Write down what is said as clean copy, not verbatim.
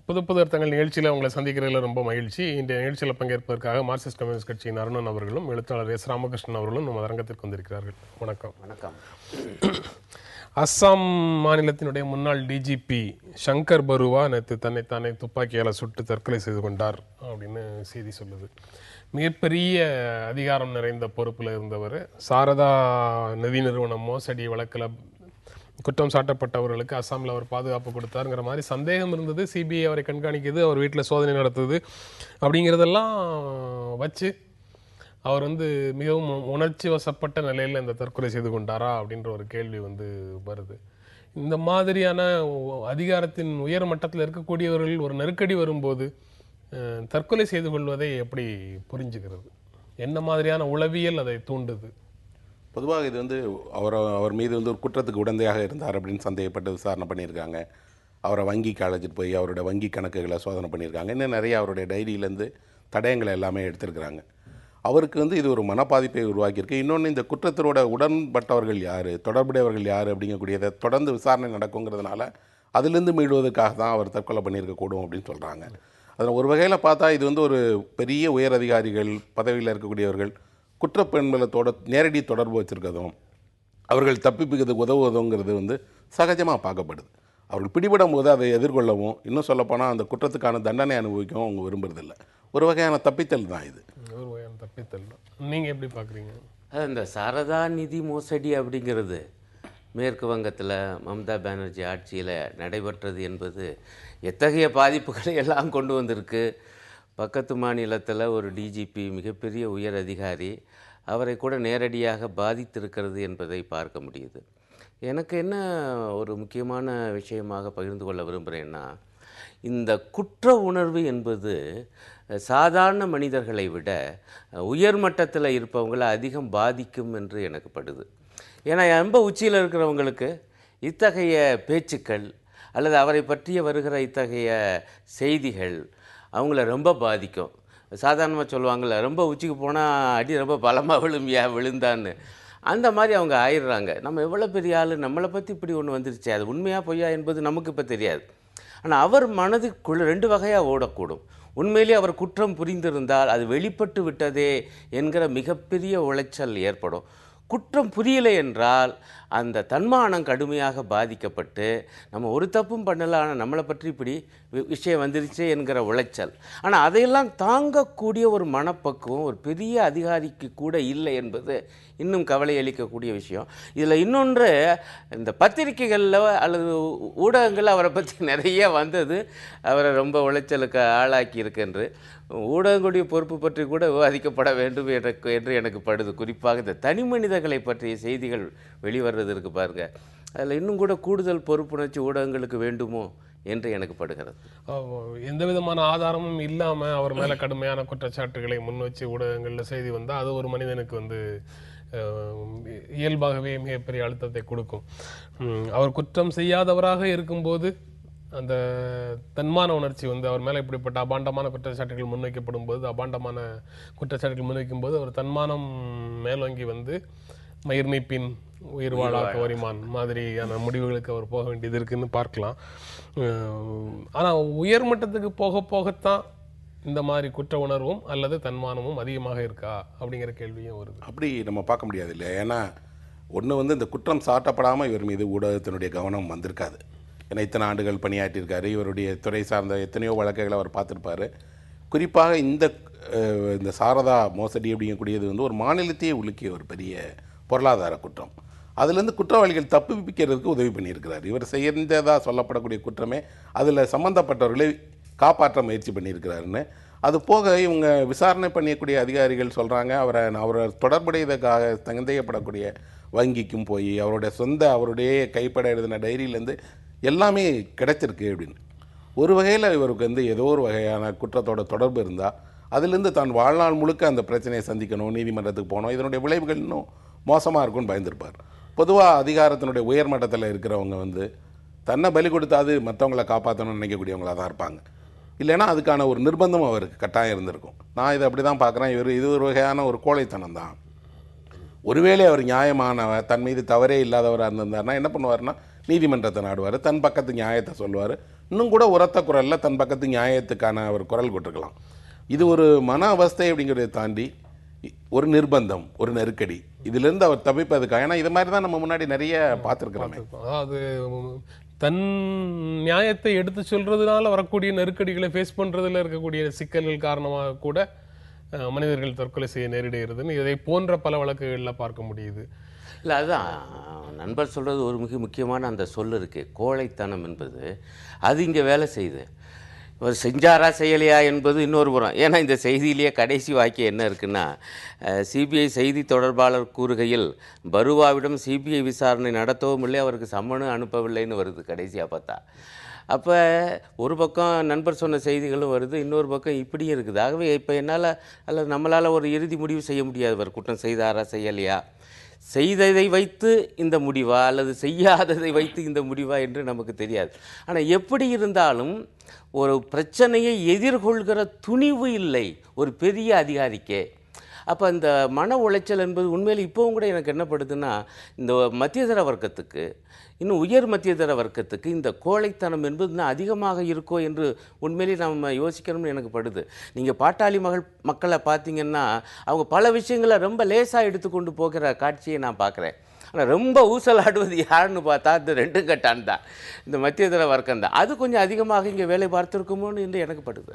புது புது அர்த்தங்கள் நிகழ்ச்சியில் உங்களை சந்திக்கிறதுல ரொம்ப மகிழ்ச்சி. இன்றைய நிகழ்ச்சியில் பங்கேற்பதற்காக மார்க்சிஸ்ட் கம்யூனிஸ்ட் கட்சியின் அருணன் அவர்களும் எழுத்தாளர் எஸ் ராமகிருஷ்ணன் அவர்களும் நம்ம அரங்கத்திற்கு வந்திருக்கிறார்கள். வணக்கம். வணக்கம். அஸ்ஸாம் மாநிலத்தினுடைய முன்னாள் டிஜிபி சங்கர் பருவா நேற்று தன்னைத்தானே துப்பாக்கியால் சுட்டு தற்கொலை செய்து கொண்டார் அப்படின்னு செய்தி சொல்லுது. மிகப்பெரிய அதிகாரம் நிறைந்த பொறுப்பில் இருந்தவர். சாரதா நிதி நிறுவனம் மோசடி வழக்கில் குற்றம் சாட்டப்பட்டவர்களுக்கு அஸ்ஸாமில் அவர் பாதுகாப்பு கொடுத்தாருங்கிற மாதிரி சந்தேகம் இருந்தது. சிபிஐ அவரை கண்காணிக்குது, அவர் வீட்டில் சோதனை நடத்துது. அப்படிங்கிறதெல்லாம் வச்சு அவர் மிகவும் உணர்ச்சி வசப்பட்ட நிலையில் இந்த தற்கொலை செய்து கொண்டாரா அப்படின்ற ஒரு கேள்வி வருது. இந்த மாதிரியான அதிகாரத்தின் உயர் மட்டத்தில் இருக்கக்கூடியவர்கள் ஒரு நெருக்கடி வரும்போது தற்கொலை செய்து கொள்வதை எப்படி புரிஞ்சுக்கிறது? என்ன மாதிரியான உளவியல் அதை தூண்டுது? பொதுவாக இது அவர் மீது ஒரு குற்றத்துக்கு உடந்தையாக இருந்தார் அப்படின்னு சந்தேகப்பட்டு விசாரணை பண்ணியிருக்காங்க. அவரை வங்கிக்கு அழைச்சிட்டு போய் அவரோட வங்கி கணக்குகளை சோதனை பண்ணியிருக்காங்க. இன்னும் நிறைய அவருடைய டைரியிலேருந்து தடயங்களை எல்லாமே எடுத்திருக்கிறாங்க. அவருக்கு இது ஒரு மனப்பாதிப்பை உருவாக்கியிருக்கு. இன்னொன்று, இந்த குற்றத்தோட உடன்பட்டவர்கள் யார், தொடர்புடையவர்கள் யார் அப்படிங்கக்கூடியதை தொடர்ந்து விசாரணை நடக்குங்கிறதுனால அதிலிருந்து மீளுவதற்காக தான் அவர் தற்கொலை பண்ணியிருக்கக்கூடும் அப்படின்னு சொல்கிறாங்க. அதில் ஒரு வகையில் பார்த்தா இது ஒரு பெரிய உயர் அதிகாரிகள் பதவியில் இருக்கக்கூடியவர்கள் குற்றப்பெண்களத்தோட நேரடி தொடர்பு வச்சுருக்கதும் அவர்கள் தப்பிப்புக்கிறதுக்கு உதவுவதுங்கிறது சகஜமாக பார்க்கப்படுது. அவர்கள் பிடிபடும் போது அதை எதிர்கொள்ளவும், இன்னும் சொல்லப்போனால் அந்த குற்றத்துக்கான தண்டனை அனுபவிக்கவும் அவங்க விரும்புறதில்லை. ஒரு வகையான தப்பித்தல் தான் இது. ஒரு வகையான தப்பித்தல் தான். நீங்கள் எப்படி பார்க்குறீங்க? இந்த சாரதா நிதி மோசடி அப்படிங்கிறது மேற்கு வங்கத்தில் மம்தா பானர்ஜி ஆட்சியில் நடைபெற்றது என்பது எத்தகைய பாதிப்புகளை எல்லாம் கொண்டு வந்திருக்கு. பக்கத்து மாநிலத்தில் ஒரு டிஜிபி, மிகப்பெரிய உயர் அதிகாரி, அவரை கூட நேரடியாக பாதித்திருக்கிறது என்பதை பார்க்க முடியுது. எனக்கு என்ன ஒரு முக்கியமான விஷயமாக பகிர்ந்து கொள்ள விரும்புகிறேன்னா, இந்த குற்ற உணர்வு என்பது சாதாரண மனிதர்களை விட உயர் மட்டத்தில் இருப்பவங்களை அதிகம் பாதிக்கும் என்று எனக்கு படுது. ஏன்னா ரொம்ப உச்சியில் இருக்கிறவங்களுக்கு இத்தகைய பேச்சுக்கள் அல்லது அவரை பற்றிய வருகிற இத்தகைய செய்திகள் அவங்கள ரொம்ப பாதிக்கும். சாதாரணமாக சொல்லுவாங்கள்ல, ரொம்ப உச்சிக்கு போனால் அடி ரொம்ப பலமாக விழுந்தான்னு, அந்த மாதிரி அவங்க ஆயிடுறாங்க. நம்ம எவ்வளோ பெரிய ஆள், நம்மளை பற்றி இப்படி ஒன்று வந்துருச்சு, அது உண்மையாக பொய்யா என்பது நமக்கு இப்போ தெரியாது. ஆனால் அவர் மனதுக்குள்ளே ரெண்டு வகையாக ஓடக்கூடும். உண்மையிலேயே அவர் குற்றம் புரிந்திருந்தால் அது வெளிப்பட்டு விட்டதே என்கிற மிகப்பெரிய உளைச்சல் ஏற்படும். குற்றம் புரியலை என்றால் அந்த தன்மானம் கடுமையாக பாதிக்கப்பட்டு நம்ம ஒரு தப்பும் பண்ணலை, ஆனால் நம்மளை பற்றி இப்படி விஷயம் வந்துருச்சு என்கிற உளைச்சல். ஆனால் அதையெல்லாம் தாங்கக்கூடிய ஒரு மனப்பக்குவம் ஒரு பெரிய அதிகாரிக்கு கூட இல்லை என்பது இன்னும் கவலை அளிக்கக்கூடிய விஷயம். இதில் இன்னொன்று, இந்த பத்திரிகைகளில் அல்லது ஊடகங்களில் அவரை பற்றி நிறைய வந்தது அவரை ரொம்ப உளைச்சலுக்கு ஆளாக்கி இருக்குன்று. ஊடகங்களுடைய பொறுப்பு பற்றி கூட விவாதிக்கப்பட வேண்டும் என்று எனக்கு படுது. குறிப்பாக இந்த தனி மனிதர்களை பற்றிய செய்திகள் வெளிவருவதற்கு பாருங்கள், அதில் இன்னும் கூட கூடுதல் பொறுப்புணர்ச்சி ஊடகங்களுக்கு வேண்டுமோ என்று எனக்கு படுகிறது. எந்த விதமான ஆதாரமும் இல்லாமல் அவர் மேலே கடுமையான குற்றச்சாட்டுகளை முன் வச்சு ஊடகங்களில் செய்தி வந்தால் அது ஒரு மனிதனுக்கு இயல்பாகவே மிகப்பெரிய அழுத்தத்தை கொடுக்கும். அவர் குற்றம் செய்யாதவராக இருக்கும்போது அந்த தன்மான உணர்ச்சி அவர் மேலே இப்படிப்பட்ட அபாண்டமான குற்றச்சாட்டுகள் முன்வைக்கப்படும் போது, அபாண்டமான குற்றச்சாட்டுகள் முன்வைக்கும் போது அவர் தன்மானம் மேலோங்கி மயிர்மைப்பின் உயிர் வாழாக்க வரிமான் மாதிரியான முடிவுகளுக்கு அவர் போக வேண்டியது இருக்குன்னு பார்க்கலாம். ஆனால் உயர் மட்டத்துக்கு போக போகத்தான் இந்த மாதிரி குற்ற உணர்வும் அல்லது தன்மானமும் அதிகமாக இருக்கா அப்படிங்கிற கேள்வியும் வருது. அப்படி நம்ம பார்க்க முடியாது இல்லையா? ஏன்னா ஒன்று இந்த குற்றம் சாட்டப்படாமல் இவர் மீது ஊடகத்தினுடைய கவனம் வந்திருக்காது. ஏன்னா இத்தனை ஆண்டுகள் பணியாற்றியிருக்காரு. இவருடைய துறை சார்ந்த எத்தனையோ வழக்குகளை அவர் பார்த்துருப்பார். குறிப்பாக இந்த சாரதா மோசடி அப்படிங்கக்கூடியது ஒரு மாநிலத்தையே உலுக்கிய ஒரு பெரிய பொருளாதார குற்றம். அதுலேருந்து குற்றவாளிகள் தப்பிப்பிக்கிறதுக்கு உதவி பண்ணியிருக்கிறார். இவர் செய்ததாக சொல்லப்படக்கூடிய குற்றமே அதில் சம்மந்தப்பட்டவர்களை காப்பாற்ற முயற்சி பண்ணியிருக்கிறாருன்னு. அது போக இவங்க விசாரணை பண்ணியக்கூடிய அதிகாரிகள் சொல்கிறாங்க, அவரை தொடர்புடையதுக்காக சந்தேகப்படக்கூடிய வங்கிக்கும் போய் அவருடைய கைப்பட எழுதின டைரியிலேருந்து எல்லாமே கிடைச்சிருக்கு அப்படின்னு. ஒரு வகையில் இவருக்கு ஏதோ ஒரு வகையான குற்றத்தோட தொடர்பு இருந்தால் அதிலிருந்து தான் வாழ்நாள் முழுக்க அந்த பிரச்சனையை சந்திக்கணும், நீதிமன்றத்துக்கு போகணும், இதனுடைய விளைவுகள் இன்னும் மோசமாக இருக்கும்னு பயந்துருப்பார். பொதுவாக அதிகாரத்தினுடைய உயர் மட்டத்தில் இருக்கிறவங்க தன்னை பலி கொடுத்தாது மற்றவங்களை காப்பாற்றணும்னு நினைக்கக்கூடியவங்களாக தான் இருப்பாங்க. இல்லைன்னா அதுக்கான ஒரு நிர்பந்தம் அவருக்கு கட்டாயம் இருந்திருக்கும். நான் இதை அப்படி தான் பார்க்குறேன். இது ஒரு வகையான ஒரு கோழைத்தனம் தான். ஒருவேளை அவர் நியாயமானவர், தன் மீது தவறே இல்லாதவராக இருந்திருந்தார்னா என்ன பண்ணுவார்னா நீதிமன்றத்தை நாடுவார், தன் பக்கத்து நியாயத்தை சொல்லுவார், இன்னும் கூட உரத்த குரலில் தன் பக்கத்து நியாயத்துக்கான ஒரு குரல் கொடுத்துருக்கலாம். இது ஒரு மன அவஸ்தை அப்படிங்கிறத தாண்டி ஒரு நிர்பந்தம், ஒரு நெருக்கடி, இதிலிருந்து அவர் தவிப்பதுக்காக. ஏன்னா இது மாதிரி தான் நம்ம முன்னாடி நிறைய பார்த்துருக்கிறோமே. அதாவது தன் நியாயத்தை எடுத்து சொல்றதுனால வரக்கூடிய நெருக்கடிகளை ஃபேஸ் பண்றதுல இருக்கக்கூடிய சிக்கல்கள் காரணமாக கூட மனிதர்கள் தற்கொலை செய்ய நேரிடுகிறதுன்னு இதை போன்ற பல வழக்குகளில் பார்க்க முடியுது. இல்லை, அதுதான் நண்பர் சொல்கிறது ஒரு மிக முக்கியமான அந்த சொல் இருக்குது, கோழைத்தனம் என்பது. அது இங்கே வேலை செய்யுது. ஒரு செஞ்சாரா செய்யலையா என்பது இன்னொரு புறம். ஏன்னா இந்த செய்தியிலேயே கடைசி வாக்கியம் என்ன இருக்குன்னா, சிபிஐ செய்தி தொடர்பாளர் கூறுகையில் பருவாவிடம் சிபிஐ விசாரணை நடத்தவும் இல்லை, அவருக்கு சம்மனும் அனுப்பவில்லைன்னு வருது கடைசியாக பார்த்தா. அப்போ ஒரு பக்கம் நண்பர் சொன்ன செய்திகளும் வருது, இன்னொரு பக்கம் இப்படியும் இருக்குது. ஆகவே இப்போ என்னால் அல்லது நம்மளால் ஒரு இறுதி முடிவு செய்ய முடியாது, அவர் குற்றம் செய்தாரா செய்யலையா, செய்ததை வைத்து இந்த முடிவா அல்லது செய்யாததை வைத்து இந்த முடிவா என்று நமக்கு தெரியாது. ஆனால் எப்படி இருந்தாலும் ஒரு பிரச்சனையை எதிர்கொள்கிற துணிவு இல்லை ஒரு பெரிய அதிகாரிக்கே. அப்போ இந்த மன உளைச்சல் என்பது உண்மையில் இப்போவும் கூட எனக்கு என்ன படுதுன்னா, இந்த மத்தியதர வர்க்கத்துக்கு, இன்னும் உயர் மத்தியதர வர்க்கத்துக்கு இந்த கோழைத்தனம் என்பது இன்னும் அதிகமாக இருக்கோ என்று உண்மையிலேயே நம்ம யோசிக்கணும்னு எனக்கு படுது. நீங்கள் பாட்டாளி மக்களை பார்த்தீங்கன்னா அவங்க பல விஷயங்களை ரொம்ப லேசாக எடுத்துக்கொண்டு போகிற காட்சியை நான் பார்க்குறேன். ஆனால் ரொம்ப ஊசலாடுவது யாருன்னு பார்த்தா இந்த 2 கட்டான் தான், இந்த மத்தியதர வர்க்கம் தான். அது கொஞ்சம் அதிகமாக இங்கே வேலை பார்த்துருக்குமோன்னு என்று எனக்கு படுது.